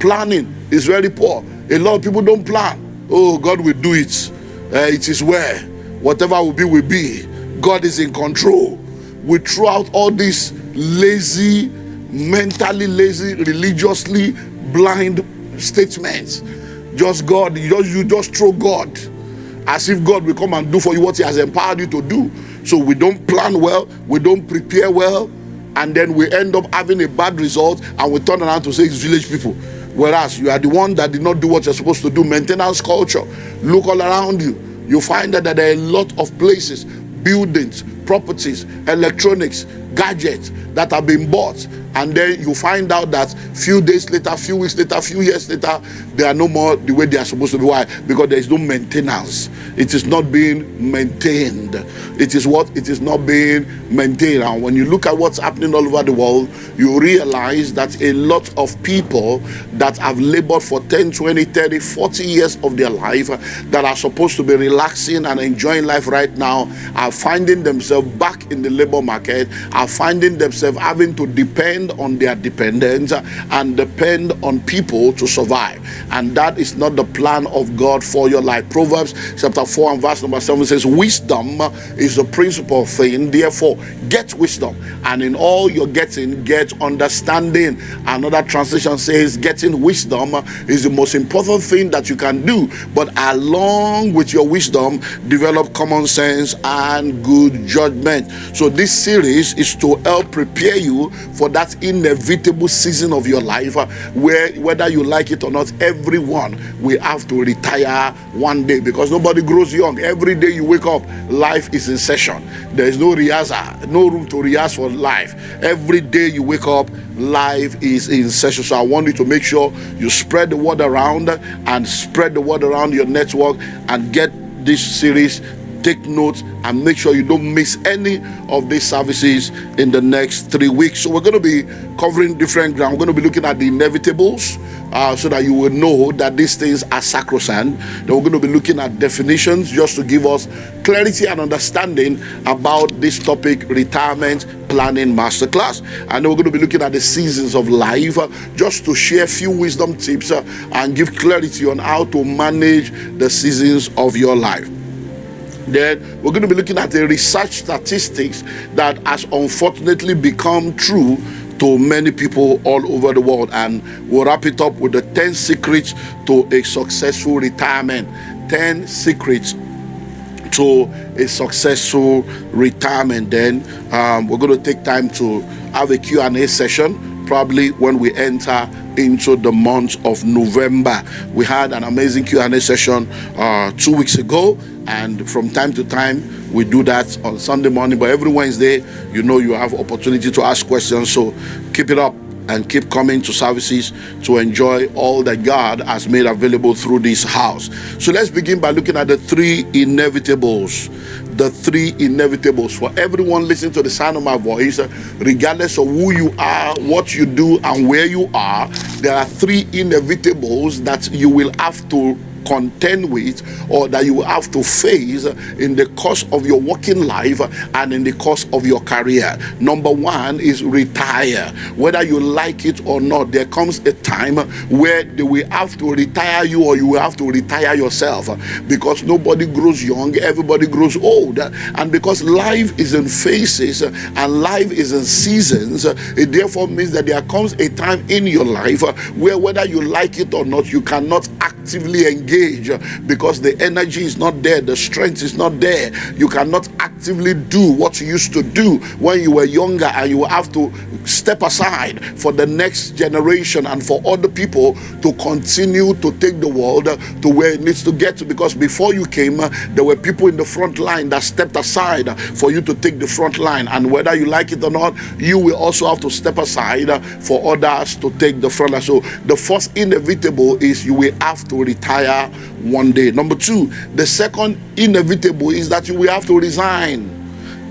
Planning is very poor. A lot of people don't plan. Oh, God will do it. It is where. Whatever will be, will be. God is in control. We throw out all these lazy, mentally lazy, religiously blind statements. Just God, you just throw God, as if God will come and do for you what he has empowered you to do. So we don't plan well, we don't prepare well, and then we end up having a bad result, and we turn around to say it's village people. Whereas you are the one that did not do what you're supposed to do. Maintenance culture. Look all around you. You find that there are a lot of places, buildings, properties, electronics, gadgets that have been bought, and then you find out that few days later, few weeks later, few years later, they are no more the way they are supposed to be. Why? Because there is no maintenance. It is not being maintained. It is what? It is not being maintained. And when you look at what's happening all over the world, you realize that a lot of people that have labored for 10, 20, 30, 40 years of their life, that are supposed to be relaxing and enjoying life right now, are finding themselves back in the labor market, are finding themselves having to depend on their dependents and depend on people to survive. And that is not the plan of God for your life. Proverbs chapter 4 and verse number 7 says, wisdom is the principal thing, therefore get wisdom, and in all you're getting, get understanding. Another translation says, getting wisdom is the most important thing that you can do, but along with your wisdom, develop common sense and good judgment. So this series is to help prepare you for that inevitable season of your life, where whether you like it or not, everyone will have to retire one day, because nobody grows young. Every day you wake up, life is in session. There is no rehearsal, no room to rehearse for life. Every day you wake up, life is in session. So I want you to make sure you spread the word around, and spread the word around your network, and get this series. Take notes and make sure you don't miss any of these services in the next 3 weeks. So we're going to be covering different ground. We're going to be looking at the inevitables, so that you will know that these things are sacrosanct. Then we're going to be looking at definitions, just to give us clarity and understanding about this topic, Retirement Planning Masterclass. And then we're going to be looking at the seasons of life, just to share a few wisdom tips and give clarity on how to manage the seasons of your life. Then we're going to be looking at the research statistics that has unfortunately become true to many people all over the world, and we'll wrap it up with the 10 secrets to a successful retirement. 10 secrets to a successful retirement. Then we're going to take time to have a Q&A session, probably when we enter into the month of November. We had an amazing Q&A session 2 weeks ago, and from time to time we do that on Sunday morning, but every Wednesday, you know, you have opportunity to ask questions. So keep it up and keep coming to services to enjoy all that God has made available through this house. So let's begin by looking at the 3 inevitables. The 3 inevitables for everyone listening to the sound of my voice, regardless of who you are, what you do, and where you are. There are 3 inevitables that you will have to contend with, or that you will have to face in the course of your working life and in the course of your career. Number 1 is retire. Whether you like it or not, there comes a time where they will have to retire you, or you will have to retire yourself, because nobody grows young, everybody grows old. And because life is in phases and life is in seasons, it therefore means that there comes a time in your life where, whether you like it or not, you cannot actively engage, because the energy is not there, the strength is not there. You cannot actively do what you used to do when you were younger, and you will have to step aside for the next generation and for other people to continue to take the world to where it needs to get to. Because before you came, there were people in the front line that stepped aside for you to take the front line, and whether you like it or not, you will also have to step aside for others to take the front line. So the first inevitable is you will have to retire one day. Number 2, the second inevitable is that you will have to resign.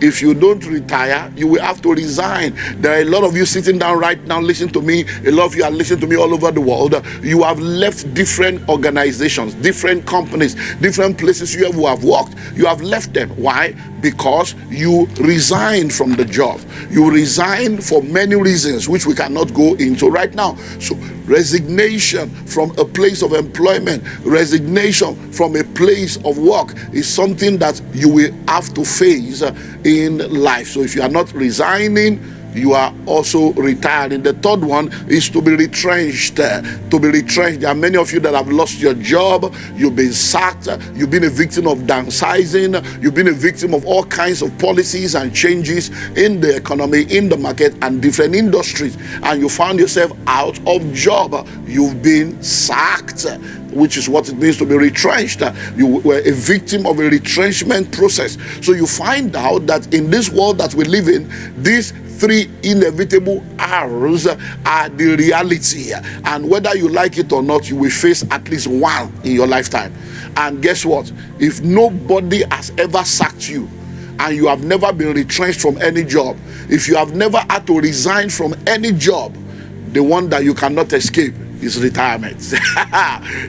If you don't retire, you will have to resign. There are a lot of you sitting down right now listening to me. A lot of you are listening to me all over the world. You have left different organizations, different companies, different places you have worked. You have left them. Why? because you resign from the job. You resign for many reasons, which we cannot go into right now. So resignation from a place of employment, resignation from a place of work is something that you will have to face in life. So if you are not resigning, you are also retiring. The third one is to be retrenched. To be retrenched. There are many of you that have lost your job. You've been sacked. You've been a victim of downsizing. You've been a victim of all kinds of policies and changes in the economy, in the market, and different industries. And you found yourself out of job. You've been sacked, which is what it means to be retrenched. You were a victim of a retrenchment process. So you find out that in this world that we live in, these three inevitable R's are the reality, and whether you like it or not, you will face at least one in your lifetime. And guess what? If nobody has ever sacked you, and you have never been retrenched from any job, if you have never had to resign from any job, the one that you cannot escape is retirement.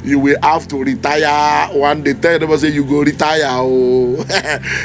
You will have to retire one day. Tell them, say, you go retire. Oh.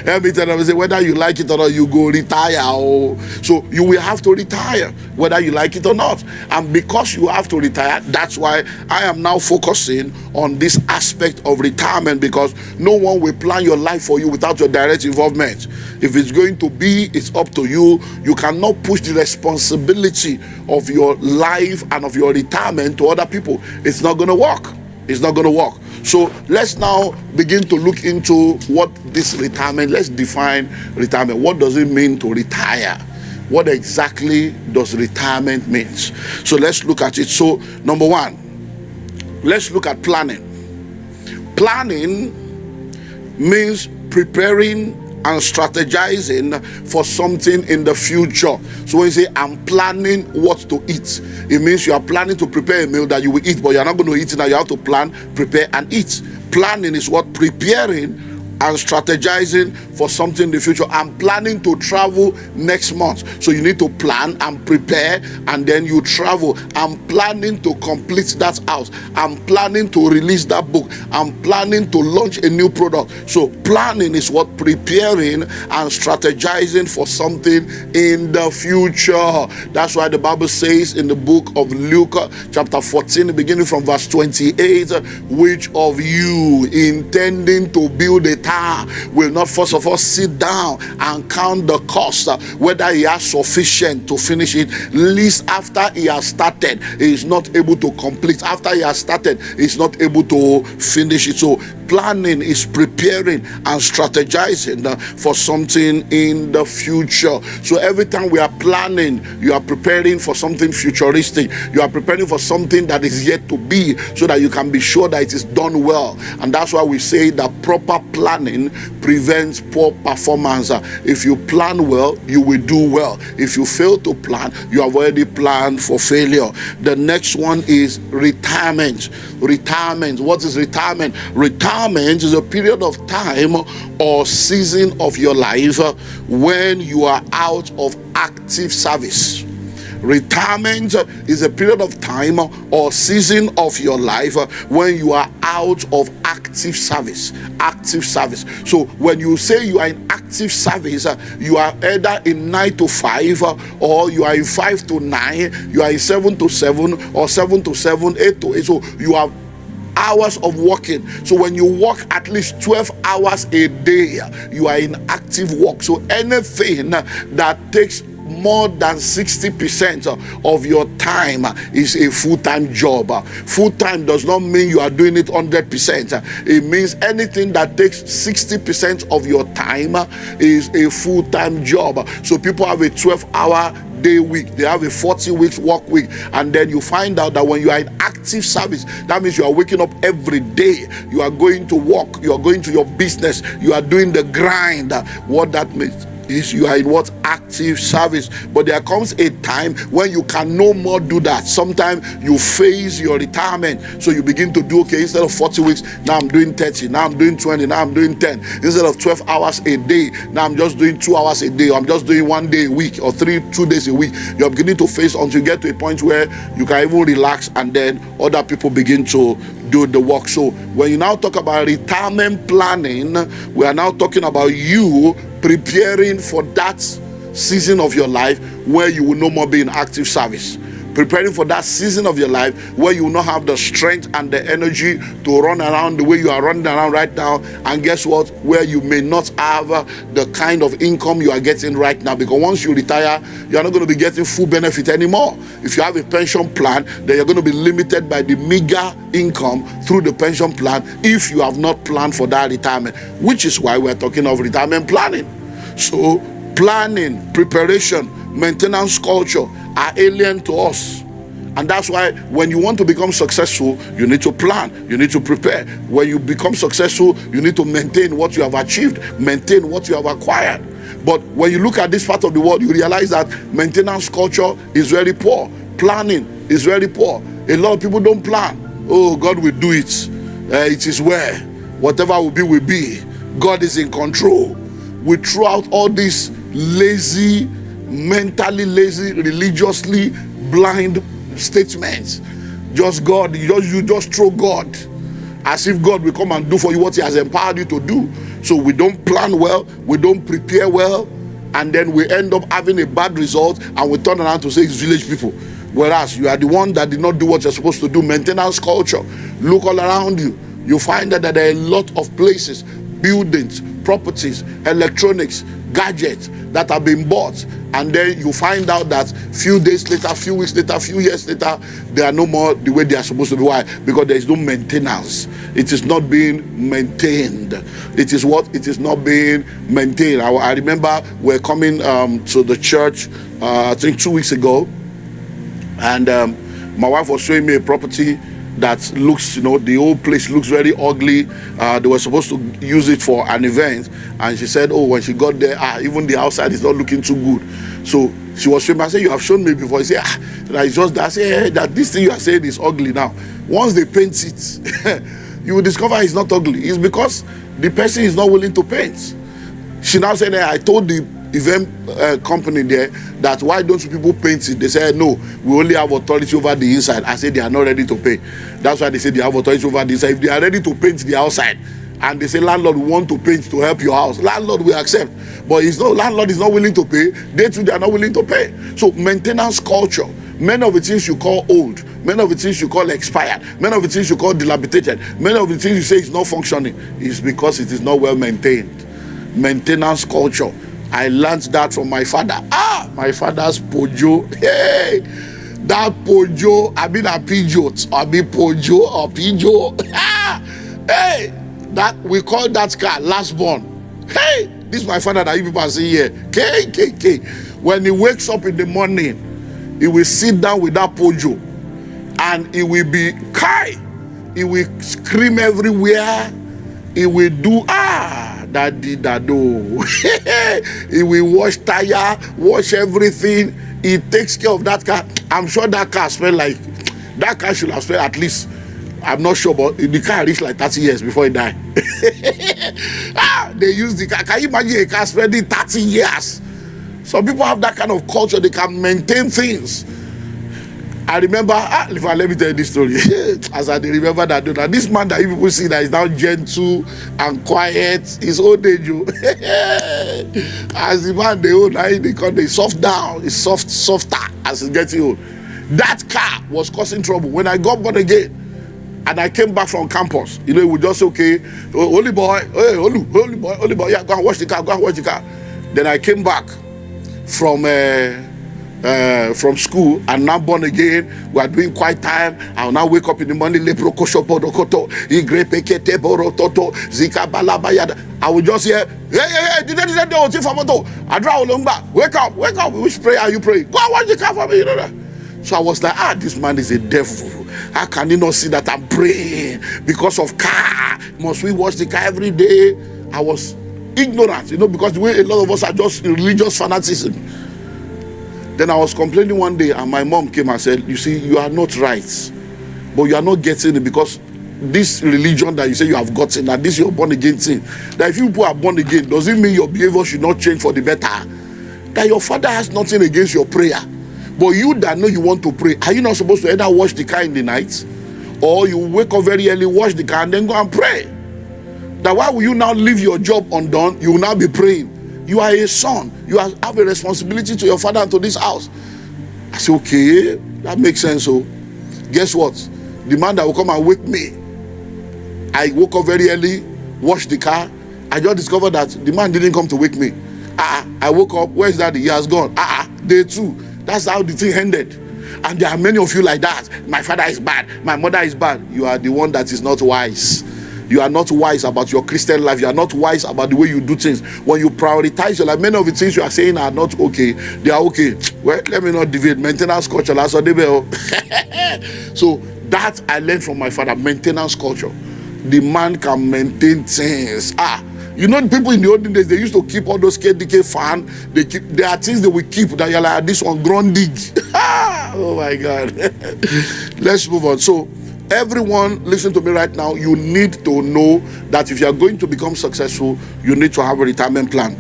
Let me tell them, say, whether you like it or not, you go retire. Oh. So you will have to retire, whether you like it or not. And because you have to retire, that's why I am now focusing on this aspect of retirement, because no one will plan your life for you without your direct involvement. If it's going to be, it's up to you. You cannot push the responsibility of your life and of your retirement to other people. It's not going to work. It's not going to work. So let's now begin to look into what this retirement, let's define retirement. What does it mean to retire? What exactly does retirement mean? So let's look at it. So number one, let's look at planning. Planning means preparing and strategizing for something in the future. So when you say, I'm planning what to eat, it means you are planning to prepare a meal that you will eat, but you're not going to eat it now. You have to plan, prepare, and eat. Planning is what? Preparing and strategizing for something in the future. I'm planning to travel next month. So you need to plan and prepare, and then you travel. I'm planning to complete that house. I'm planning to release that book. I'm planning to launch a new product. So planning is what? Preparing and strategizing for something in the future. That's why the Bible says in the book of Luke chapter 14, beginning from verse 28, which of you intending to build a tower will not first of all sit down and count the cost, whether he has sufficient to finish it, lest after he has started, he is not able to complete. After he has started, he is not able to finish it. So planning is preparing and strategizing for something in the future. So every time we are planning, you are preparing for something futuristic. You are preparing for something that is yet to be, so that you can be sure that it is done well. And that's why we say that proper planning prevents poor performance. If you plan well, you will do well. If you fail to plan, you have already planned for failure. The next one is retirement. Retirement. What is retirement? Retirement is a period of time or season of your life when you are out of active service. Retirement is a period of time or season of your life when you are out of active service. Active service. So when you say you are in active service, you are either in 9 to 5, or you are in 5 to 9, you are in 7 to 7, or 7 to 7, 8 to 8. So you have hours of working. So when you work at least 12 hours a day, you are in active work. So anything that takes more than 60% of your time is a full-time job. Full-time does not mean you are doing it 100%. It means anything that takes 60% of your time is a full-time job. So people have a 12-hour day week, they have a 40-week work week, and then you find out that when you are in active service, that means you are waking up every day, you are going to work, you are going to your business, you are doing the grind. What that means is you are in what? Active service. But there comes a time when you can no more do that. Sometimes you face your retirement, so you begin to do, okay, instead of 40 weeks, now I'm doing 30, now I'm doing 20, now I'm doing 10. Instead of 12 hours a day, now I'm just doing 2 hours a day, or I'm just doing 1 day a week, or 2 days a week. You're beginning to face until you get to a point where you can even relax, and then other people begin to do the work. So when you now talk about retirement planning, we are now talking about you preparing for that season of your life where you will no more be in active service. Preparing for that season of your life where you will not have the strength and the energy to run around the way you are running around right now. And guess what? Where you may not have the kind of income you are getting right now, because once you retire, you are not going to be getting full benefit anymore. If you have a pension plan, then you're going to be limited by the meager income through the pension plan if you have not planned for that retirement, which is why we're talking of retirement planning. So planning, preparation, maintenance culture are alien to us. And that's why when you want to become successful, you need to plan, you need to prepare. When you become successful, you need to maintain what you have achieved, maintain what you have acquired. But when you look at this part of the world, you realize that maintenance culture is very poor. Planning is very poor. A lot of people don't plan. Oh, God will do it. It is where whatever will be. God is in control. We throw out all these lazy, mentally lazy, religiously blind statements. Just God, you just throw God as if God will come and do for you what he has empowered you to do. So we don't plan well, we don't prepare well, and then we end up having a bad result, and we turn around to say it's village people, whereas you are the one that did not do what you're supposed to do. Maintenance culture. Look all around you. You find that there are a lot of places, buildings, properties, electronics, gadgets that have been bought, and then you find out that few days later, few weeks later, few years later, they are no more the way they are supposed to be. Why? Because there is no maintenance. It is not being maintained. It is what? It is not being maintained. I remember we're coming to the church, I think 2 weeks ago, and my wife was showing me a property that looks, the whole place looks very ugly. They were supposed to use it for an event, and she said, oh, when she got there, even the outside is not looking too good. So she was showing me. I said, you have shown me before. He said, it's just that. I said, hey, that this thing you are saying is ugly now. Once they paint it, you will discover it's not ugly. It's because the person is not willing to paint. She now said, I told the event company there that why don't you people paint it? They said, no, we only have authority over the inside. I said they are not ready to pay. That's why they said they have authority over the inside. If they are ready to paint the outside, and they say landlord, we want to paint to help your house, landlord will accept. But landlord is not willing to pay. They too, they are not willing to pay. So maintenance culture, many of the things you call old, many of the things you call expired, many of the things you call dilapidated, many of the things you say is not functioning, is because it is not well maintained. Maintenance culture. I learned that from my father. My father's pojo. Hey, that pojo. I mean a pijot. I mean pojo or pijo. Hey, that we call that car last born. Hey, this is my father that you people are seeing here. K. When he wakes up in the morning, he will sit down with that pojo, and he will be kai. He will scream everywhere. He will do daddy dado. He will wash tire, wash everything. He takes care of that car. I'm sure that car should have spent at least, I'm not sure, but the car reached like 30 years before he died. They use the car. Can you imagine a car spending 30 years? Some people have that kind of culture. They can maintain things. I remember, let me tell you this story. As I remember that, this man that you people see that is now gentle and quiet, his old age. As the man they old, they call the soft down, it's softer as he's getting old. That car was causing trouble. When I got born again, and I came back from campus, it would just say, okay, holy boy, hey, holy boy, yeah, go and wash the car, Then I came back from school and now born again. We are doing quiet time. I will now wake up in the morning. I will just hear, wake up. Which prayer are you praying? Go and watch the car for me. So I was like, this man is a devil. How can he not see that I'm praying because of car? Must we watch the car every day? I was ignorant, because the way a lot of us are just in religious fanaticism. Then I was complaining one day, and my mom came and said, you see, you are not right, but you are not getting it because this religion that you say you have gotten, that this is your born again thing, that if you people are born again, does it mean your behavior should not change for the better? That your father has nothing against your prayer, but you that know you want to pray, are you not supposed to either wash the car in the night, or you wake up very early, wash the car, and then go and pray? That why will you now leave your job undone? You will now be praying. You are a son. You have a responsibility to your father and to this house. I say, okay, that makes sense. So guess what? The man that will come and wake me, I woke up very early, washed the car. I just discovered that the man didn't come to wake me. I woke up, where's daddy? He has gone. Day 2. That's how the thing ended. And there are many of you like that. My father is bad, my mother is bad. You are the one that is not wise. You are not wise about your Christian life. You are not wise about the way you do things. When you prioritize your life, many of the things you are saying are not okay. They are okay. Well, let me not deviate. Maintenance culture. So that I learned from my father. Maintenance culture. The man can maintain things. You know, people in the olden days, they used to keep all those KDK fan. There are things they will keep that you're like, this one ground dig. Oh my God. Let's move on. So everyone listen to me right now. You need to know that if you are going to become successful, you need to have a retirement plan.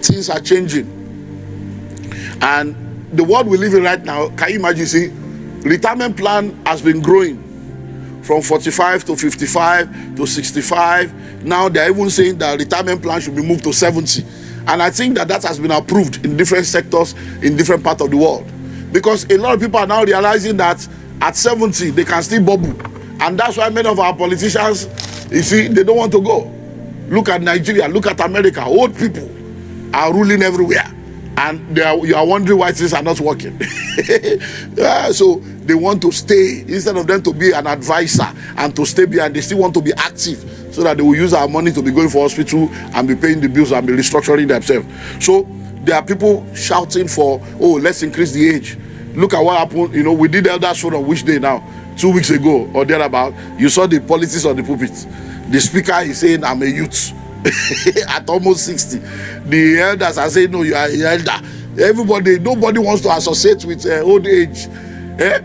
Things are changing. And the world we live in right now, can you imagine, see, retirement plan has been growing from 45 to 55 to 65. Now they're even saying that retirement plan should be moved to 70. And I think that has been approved in different sectors in different parts of the world. Because a lot of people are now realizing that at 70, they can still bubble. And that's why many of our politicians, you see, they don't want to go. Look at Nigeria, look at America. Old people are ruling everywhere. And you are wondering why things are not working. So they want to stay, instead of them to be an advisor and to stay behind, they still want to be active so that they will use our money to be going for hospital and be paying the bills and be restructuring themselves. So there are people shouting for, oh, let's increase the age. Look at what happened. You know, we did Elders Forum on which day now? 2 weeks ago or thereabout. You saw the politics on the pulpit. The speaker is saying, I'm a youth. At almost 60. The elders are saying, no, you are an elder. Everybody, nobody wants to associate with old age.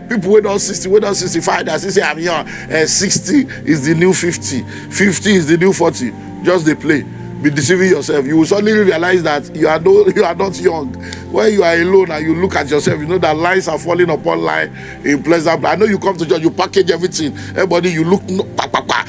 People wait on 60, wait on 65, they say I'm young. 60 is the new 50. 50 is the new 40. Just they play. Be deceiving yourself. You will suddenly realize that you are not young. When you are alone and you look at yourself, you know that lines are falling upon line in pleasant. I know you come to church, you package everything. Everybody, you look,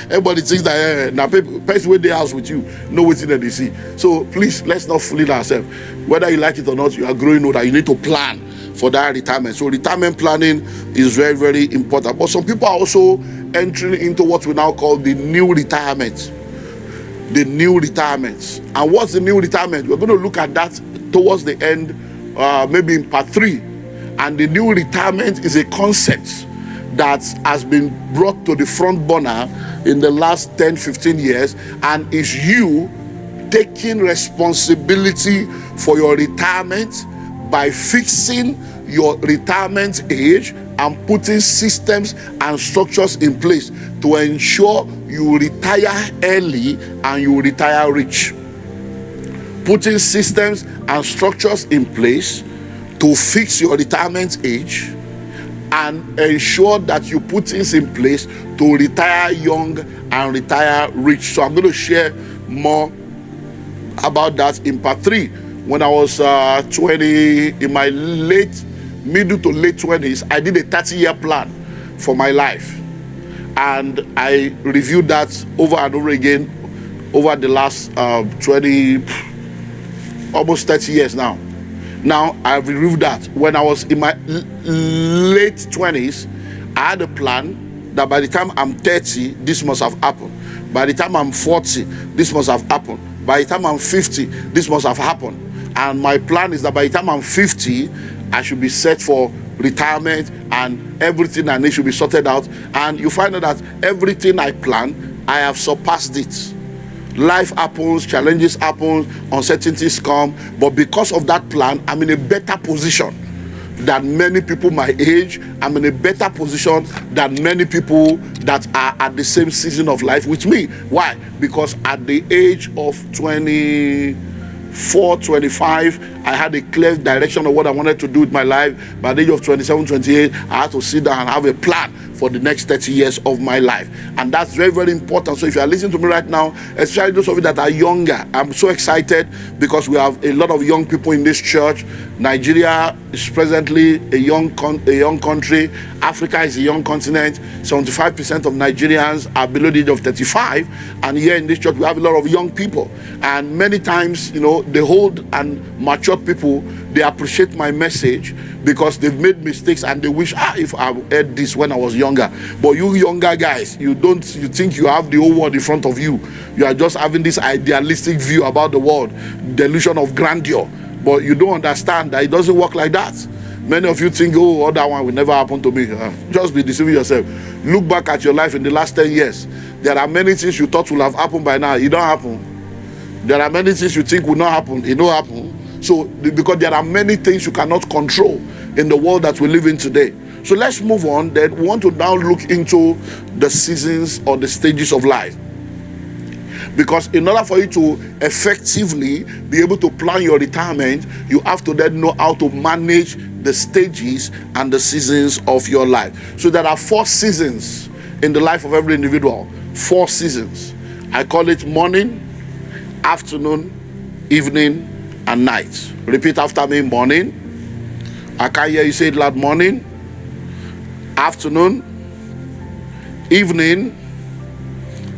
everybody thinks that now person with the house with you, know what's in that they see. So please, let's not fool ourselves. Whether you like it or not, you are growing older. You need to plan for that retirement. So retirement planning is very, very important. But some people are also entering into what we now call the new retirement. The new retirement. And what's the new retirement? We're going to look at that towards the end, maybe in part 3. And the new retirement is a concept that has been brought to the front burner in the last 10-15 years, and is you taking responsibility for your retirement by fixing your retirement age and putting systems and structures in place to ensure you retire early and you retire rich. Putting systems and structures in place to fix your retirement age and ensure that you put things in place to retire young and retire rich. So I'm going to share more about that in part 3. When I was 20, in my middle to late 20s, I did a 30-year plan for my life. And I reviewed that over and over again over the last 20, almost 30 years now. Now, I've reviewed that. When I was in my late 20s, I had a plan that by the time I'm 30, this must have happened. By the time I'm 40, this must have happened. By the time I'm 50, this must have happened. And my plan is that by the time I'm 50, I should be set for retirement and everything I need should be sorted out. And you find out that everything I plan, I have surpassed it. Life happens, challenges happen, uncertainties come, but because of that plan, I'm in a better position than many people my age. I'm in a better position than many people that are at the same season of life with me. Why? Because at the age of 24, 25, I had a clear direction of what I wanted to do with my life. By the age of 27, 28, I had to sit down and have a plan for the next 30 years of my life. And that's very, very important. So if you are listening to me right now, especially those of you that are younger, I'm so excited because we have a lot of young people in this church. Nigeria is presently a young country. Africa is a young continent. 75% of Nigerians are below the age of 35. And here in this church, we have a lot of young people. And many times, you know, the old and mature people, they appreciate my message because they've made mistakes and they wish, if I heard this when I was younger. But you younger guys, you think you have the whole world in front of you. You are just having this idealistic view about the world, delusion of grandeur. But you don't understand that it doesn't work like that. Many of you think, oh, that one will never happen to me. Just be deceiving yourself. Look back at your life in the last 10 years. There are many things you thought will have happened by now. It don't happen. There are many things you think will not happen. It don't happen. So, because there are many things you cannot control in the world that we live in today. So let's move on. Then we want to now look into the seasons or the stages of life. Because in order for you to effectively be able to plan your retirement, you have to then know how to manage the stages and the seasons of your life. So there are 4 seasons in the life of every individual. 4 seasons. I call it morning, afternoon, evening, and night. Repeat after me. Morning. I can't hear you say it loud. Morning, afternoon, evening,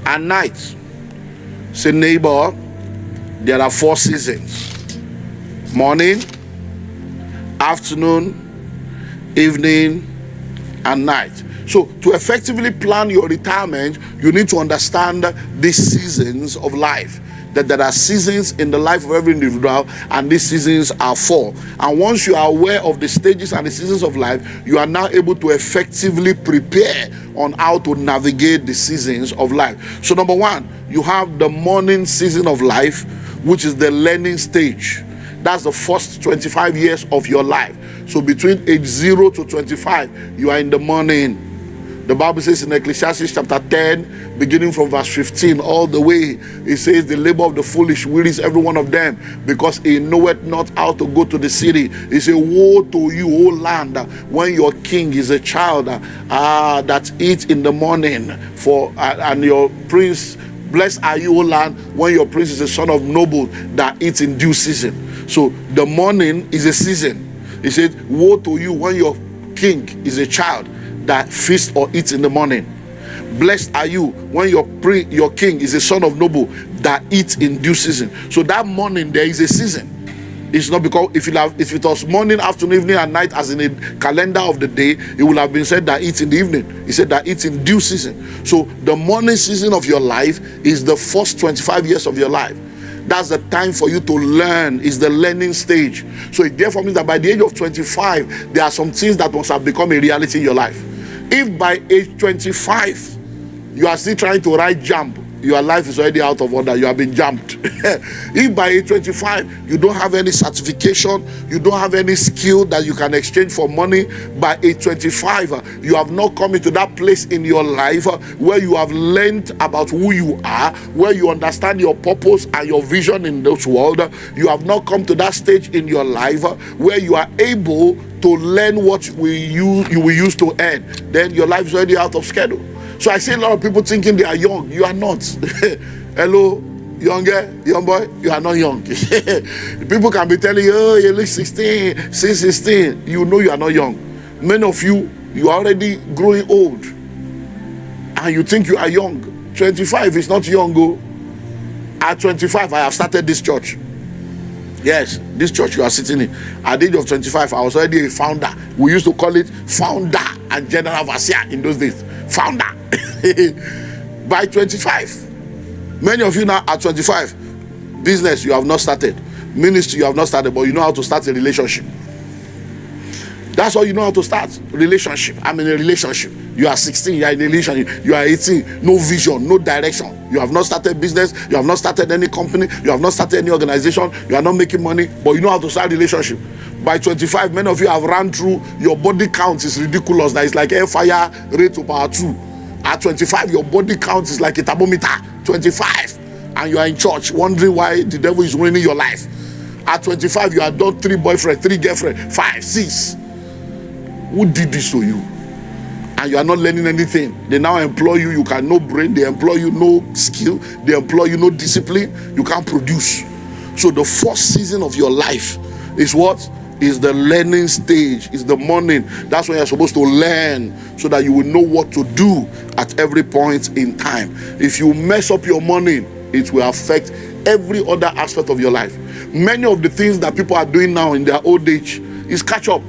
and night. Say, neighbor, there are 4 seasons. Morning, afternoon, evening, and night. So to effectively plan your retirement, you need to understand these seasons of life. That there are seasons in the life of every individual, and these seasons are 4. And once you are aware of the stages and the seasons of life, you are now able to effectively prepare on how to navigate the seasons of life. So number 1, you have the morning season of life, which is the learning stage. That's the first 25 years of your life. So between age 0 to 25, you are in the morning. The Bible says in Ecclesiastes chapter 10, beginning from verse 15 all the way, it says, the labor of the foolish wearies every one of them, because he knoweth not how to go to the city. He says, woe to you, O land, when your king is a child that eats in the morning, and your prince, blessed are you, O land, when your prince is a son of noble that eats in due season. So the morning is a season. He said, woe to you when your king is a child that feasts or eats in the morning. Blessed are you when your king is a son of noble that eats in due season. So that morning there is a season. It's not because if it was morning, afternoon, evening, and night as in a calendar of the day, it would have been said that eats in the evening. He said that eats in due season. So the morning season of your life is the first 25 years of your life. That's the time for you to learn, is the learning stage. So it therefore means that by the age of 25, there are some things that must have become a reality in your life. If by age 25, you are still trying to ride jump, your life is already out of order. You have been jumped. If by age 25, you don't have any certification, you don't have any skill that you can exchange for money, by age 25, you have not come into that place in your life where you have learned about who you are, where you understand your purpose and your vision in this world. You have not come to that stage in your life where you are able to learn what you will use to earn. Then your life is already out of schedule. So I see a lot of people thinking they are young. You are not. Hello, young boy, you are not young. People can be telling you, oh, you look 16. You know you are not young. Many of you are already growing old. And you think you are young. 25 is not young. Go. At 25, I have started this church. Yes, this church you are sitting in. At the age of 25, I was already a founder. We used to call it founder and general overseer in those days. Founder. By 25, many of you now at 25, business you have not started, ministry you have not started, but you know how to start a relationship. That's all you know how to start. Relationship. I'm in a relationship. You are 16, you are in a relationship. You are 18, no vision, no direction. You have not started business, you have not started any company, you have not started any organization, you are not making money, but you know how to start a relationship. By 25, many of you have run through, your body count is ridiculous. That is like air fire rate to power 2. At 25, your body count is like a thermometer. 25, and you are in church wondering why the devil is ruining your life. At 25, you had done 3 boyfriends, 3 girlfriends, 5, 6. Who did this to you? And you are not learning anything. They now employ you. You can no brain. They employ you no skill. They employ you no discipline. You can't produce. So the first season of your life is what? Is the learning stage. Is the morning. That's when you're supposed to learn so that you will know what to do at every point in time. If you mess up your morning, it will affect every other aspect of your life. Many of the things that people are doing now in their old age is catch up.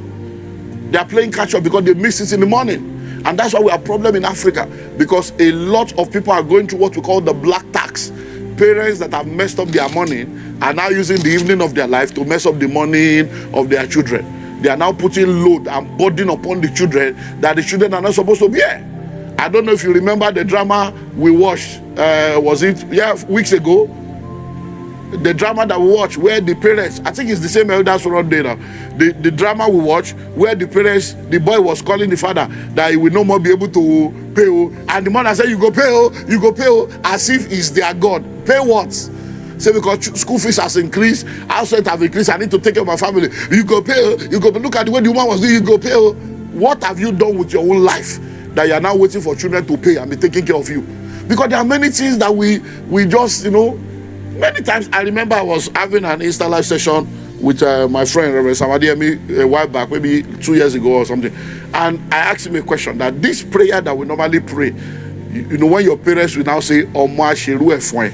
They are playing catch up because they miss it in the morning. And that's why we have a problem in Africa, because a lot of people are going through what we call the black tax. Parents that have messed up their morning are now using the evening of their life to mess up the morning of their children. They are now putting load and burden upon the children that the children are not supposed to bear. I don't know if you remember the drama we watched, weeks ago. The drama that we watched where the parents, I think it's the same elders around there now. The drama we watched where the parents, the boy was calling the father that he will no more be able to pay. And the mother said, you go pay, as if he's their God. Pay what? Say, because school fees has increased, house rent have increased, I need to take care of my family. You go pay, look at the way the woman was doing, you go pay. What have you done with your own life that you are now waiting for children to pay and be taking care of you? Because there are many things that we just, many times. I remember I was having an Insta live session with my friend Reverend Samadiemi a while back, maybe 2 years ago or something, and I asked him a question that this prayer that we normally pray, when your parents will now say Oma Sheru Efwen,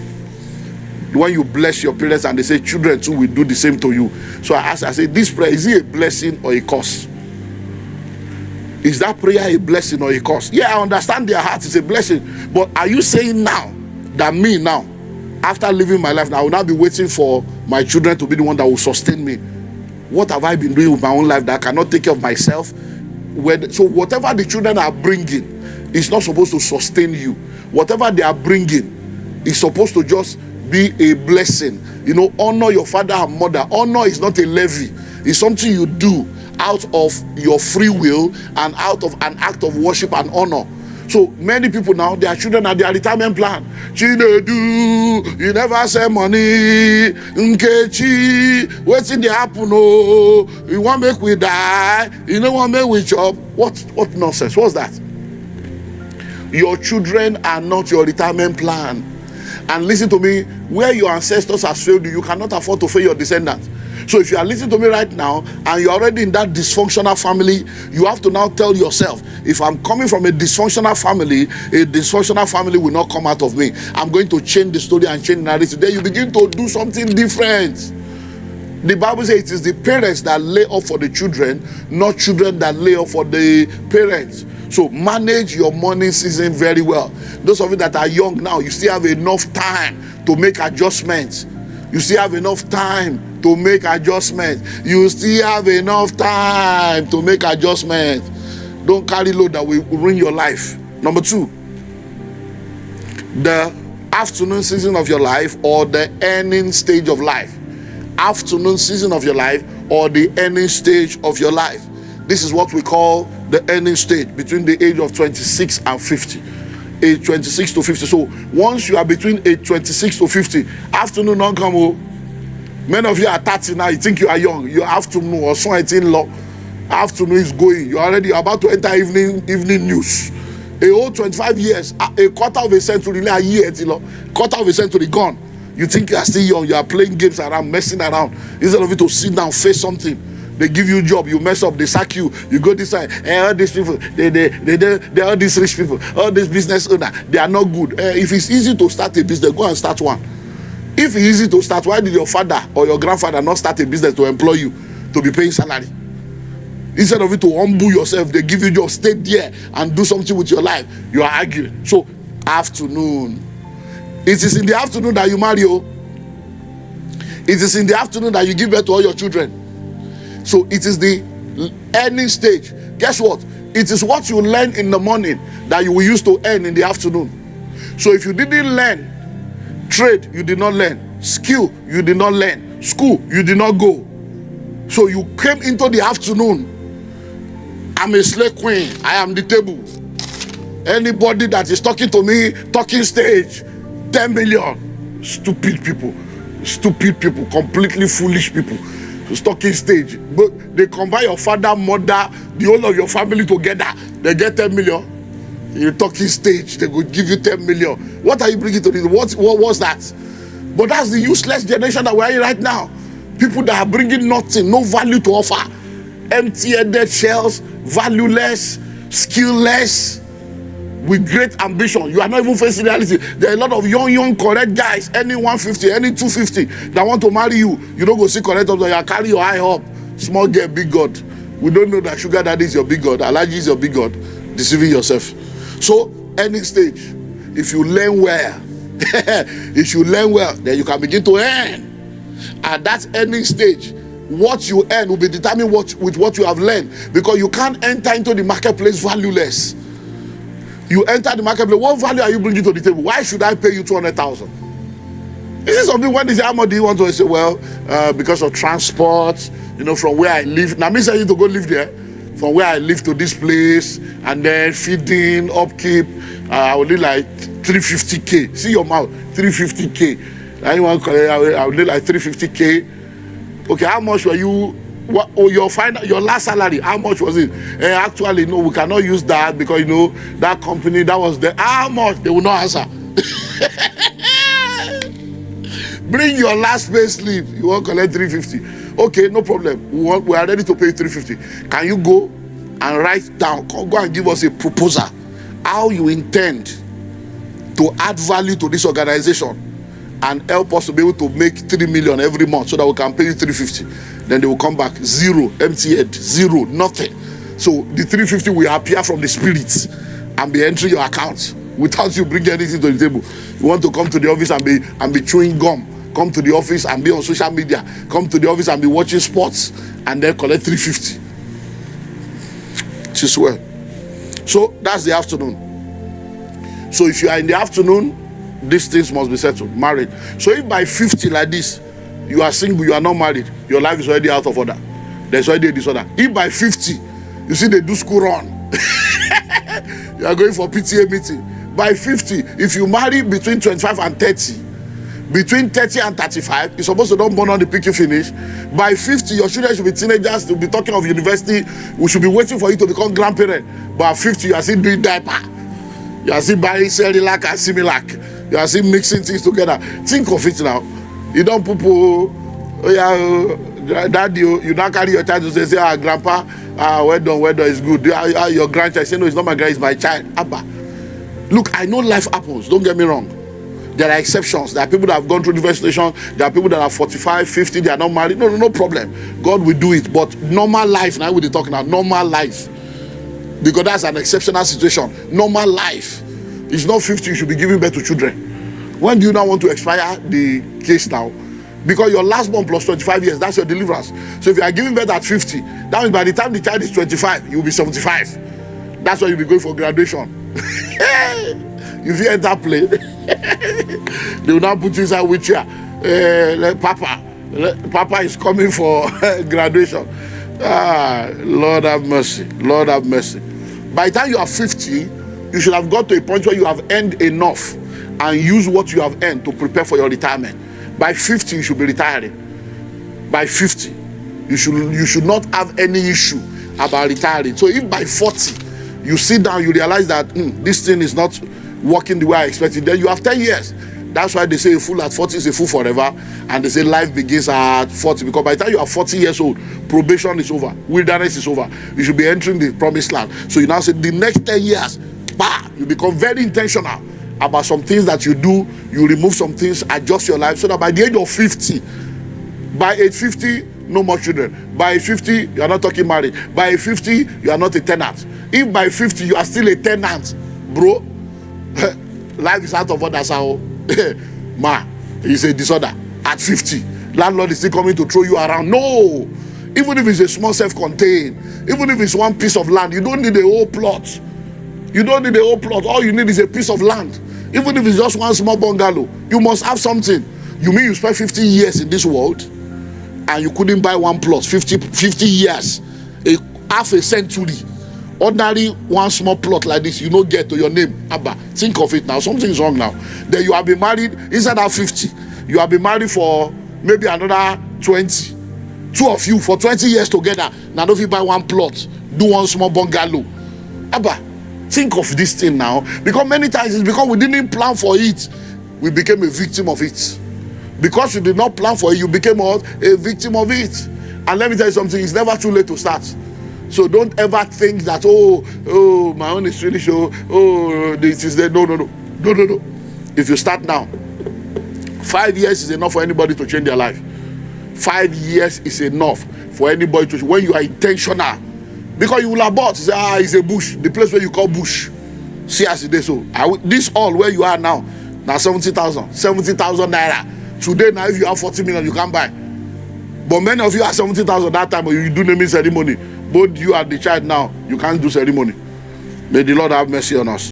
when you bless your parents and they say children too will do the same to you. So I said, this prayer, is it a blessing or a curse? Is that prayer a blessing or a curse? Yeah, I understand their heart is a blessing, but are you saying now that me now, after living my life, now I will now be waiting for my children to be the one that will sustain me? What have I been doing with my own life that I cannot take care of myself? So whatever the children are bringing is not supposed to sustain you. Whatever they are bringing is supposed to just be a blessing. Honor your father and mother. Honor is not a levy. It's something you do out of your free will and out of an act of worship and honor. So many people now, their children are their retirement plan. Chinedu, you never send money. Nkechi, what's in the happen? Oh, you want make we die? You don't want make we chop? What nonsense? What's that? Your children are not your retirement plan. And listen to me, where your ancestors have failed you, you cannot afford to fail your descendants. So if you are listening to me right now and you're already in that dysfunctional family, you have to now tell yourself, if I'm coming from a dysfunctional family will not come out of me. I'm going to change the story and change the narrative. Then you begin to do something different. The Bible says it is the parents that lay up for the children, not children that lay up for the parents. So manage your morning season very well. Those of you that are young now, you still have enough time to make adjustments. You still have enough time to make adjustments. You still have enough time to make adjustments. Don't carry load that will ruin your life. Number 2, the afternoon season of your life or the ending stage of life. Afternoon season of your life or the ending stage of your life. This is what we call the ending stage, between the age of 26 and 50. Age 26 to 50. So once you are between age 26 to 50, afternoon don't come. Oh. Many of you are 30 now, you think you are young. Your afternoon or something law. Afternoon is going. You're already about to enter evening news. A whole 25 years, a quarter of a century, a year, quarter of a century gone. You think you are still young, you are playing games around, messing around. Instead of you to sit down, face something. They give you a job, you mess up, they sack you, you go this side, all these people, they all these rich people, all these business owners, they are not good. If it's easy to start a business, go and start one. If it's easy to start, why did your father or your grandfather not start a business to employ you, to be paying salary? Instead of you to humble yourself, they give you a job, stay there and do something with your life. You are arguing. So, afternoon. It is in the afternoon that you marry. It is in the afternoon that you give birth to all your children. So it is the ending stage. Guess what? It is what you learn in the morning that you will use to earn in the afternoon. So if you didn't learn trade, you did not learn. Skill, you did not learn. School, you did not go. So you came into the afternoon. I'm a slave queen. I am the table. Anybody that is talking to me, talking stage, 10 million. Stupid people. stupid people, completely foolish people. Talking stage, but they combine your father, mother, the whole of your family together, they get 10 million. You talking stage, they will give you 10 million. What are you bringing to this? What was that? But that's the useless generation that we're in right now. People that are bringing nothing, no value to offer, empty-headed shells, valueless, skillless, with great ambition. You are not even facing reality. There are a lot of young correct guys, any 150, any 250, that want to marry you. You don't go see correct up, you carry your eye up. Small girl, big God. We don't know that sugar daddy is your big God, allergy is your big God. Deceiving yourself. So any stage, if you learn well, then you can begin to earn. At that earning stage, what you earn will be determined with what you have learned, because you can't enter into the marketplace valueless. You enter the marketplace, what value are you bringing to the table? Why should I pay you 200,000? Is it something when they say, how much do you want to say? Well, because of transport, from where I live. Now, me say you to go live there. From where I live to this place, and then feeding, upkeep, I will need like 350K. See your mouth, 350K. I will need like 350K. Okay, how much were you? Your last salary, how much was it? Actually, no, we cannot use that because that company that was there. How much? They will not answer. Bring your last pay slip. You want to collect 350. Okay, no problem. We are ready to pay 350. Can you go and write down? Go and give us a proposal. How you intend to add value to this organization and help us to be able to make 3 million every month so that we can pay you 350. Then they will come back zero, empty head, zero, nothing. So the 350 will appear from the spirits and be entering your account without you bringing anything to the table. You want to come to the office and be chewing gum. Come to the office and be on social media. Come to the office and be watching sports and then collect 350. It is well. So that's the afternoon. So if you are in the afternoon, these things must be settled. Married. So if by 50 like this, you are single, you are not married, your life is already out of order. There's already a disorder. If by 50, you see they do school run, you are going for PTA meeting. By 50, if you marry between 25 and 30, between 30 and 35, you're supposed to don't burn on the pick you finish. By 50, your children should be teenagers, they'll be talking of university. We should be waiting for you to become grandparent. But at 50, you are still doing diaper. You are still buying Cerilac and Similac. You are still mixing things together. Think of it now. You don't poo-poo, daddy, you now carry your child to say, grandpa, well done, it's good. Your grandchild say, no, it's not my grand, it's my child. Abba. Look, I know life happens, don't get me wrong. There are exceptions. There are people that have gone through devastation. There are people that are 45, 50, they are not married. No problem. God will do it. But normal life, now we're talking about normal life. Because that's an exceptional situation. Normal life. It's not 50, you should be giving birth to children. When do you now want to expire the case now? Because your last born plus 25 years, that's your deliverance. So if you are giving birth at 50, that means by the time the child is 25, you will be 75. That's why you'll be going for graduation. If you enter plane, they will now put you inside wheelchair. Papa is coming for graduation. Lord have mercy. Lord have mercy. By the time you are 50, you should have got to a point where you have earned enough and use what you have earned to prepare for your retirement. By 50, you should be retiring. By 50, you should not have any issue about retiring. So if by 40, you sit down, you realize that this thing is not working the way I expected, then you have 10 years. That's why they say a fool at 40 is a fool forever, and they say life begins at 40, because by the time you are 40 years old, probation is over, wilderness is over. You should be entering the promised land. So you now say the next 10 years, you become very intentional about some things that you do. You remove some things, adjust your life, so that by the age of 50, by age 50, no more children. By 50, you are not talking marriage. By 50, you are not a tenant. If by 50, you are still a tenant, bro, life is out of order. So it's a disorder. At 50, landlord is still coming to throw you around. No, even if it's a small self-contained, even if it's one piece of land, you don't need a whole plot. You don't need a whole plot. All you need is a piece of land. Even if it's just one small bungalow, you must have something. You mean you spent 50 years in this world and you couldn't buy one plot? 50 years, half a century. Ordinary one small plot like this, you don't get to your name. Abba, think of it now. Something's wrong now. Then you have been married, instead of 50, you have been married for maybe another 20. Two of you for 20 years together. Now don't you buy one plot, do one small bungalow. Abba, think of this thing now. Because many times it's because we didn't plan for it. We became a victim of it. Because you did not plan for it, you became a victim of it. And let me tell you something, it's never too late to start. So don't ever think that, oh, my own is finished, this is there. No. If you start now, 5 years is enough for anybody to change their life. 5 years is enough for anybody to, when you are intentional. Because you will abort, say, it's a bush, the place where you call bush. See as it is so. This all where you are now 70,000 naira. Today now, if you have 40 million, you can't buy. But many of you have 70,000 that time, but you do naming ceremony. Both you and the child now, you can't do ceremony. May the Lord have mercy on us.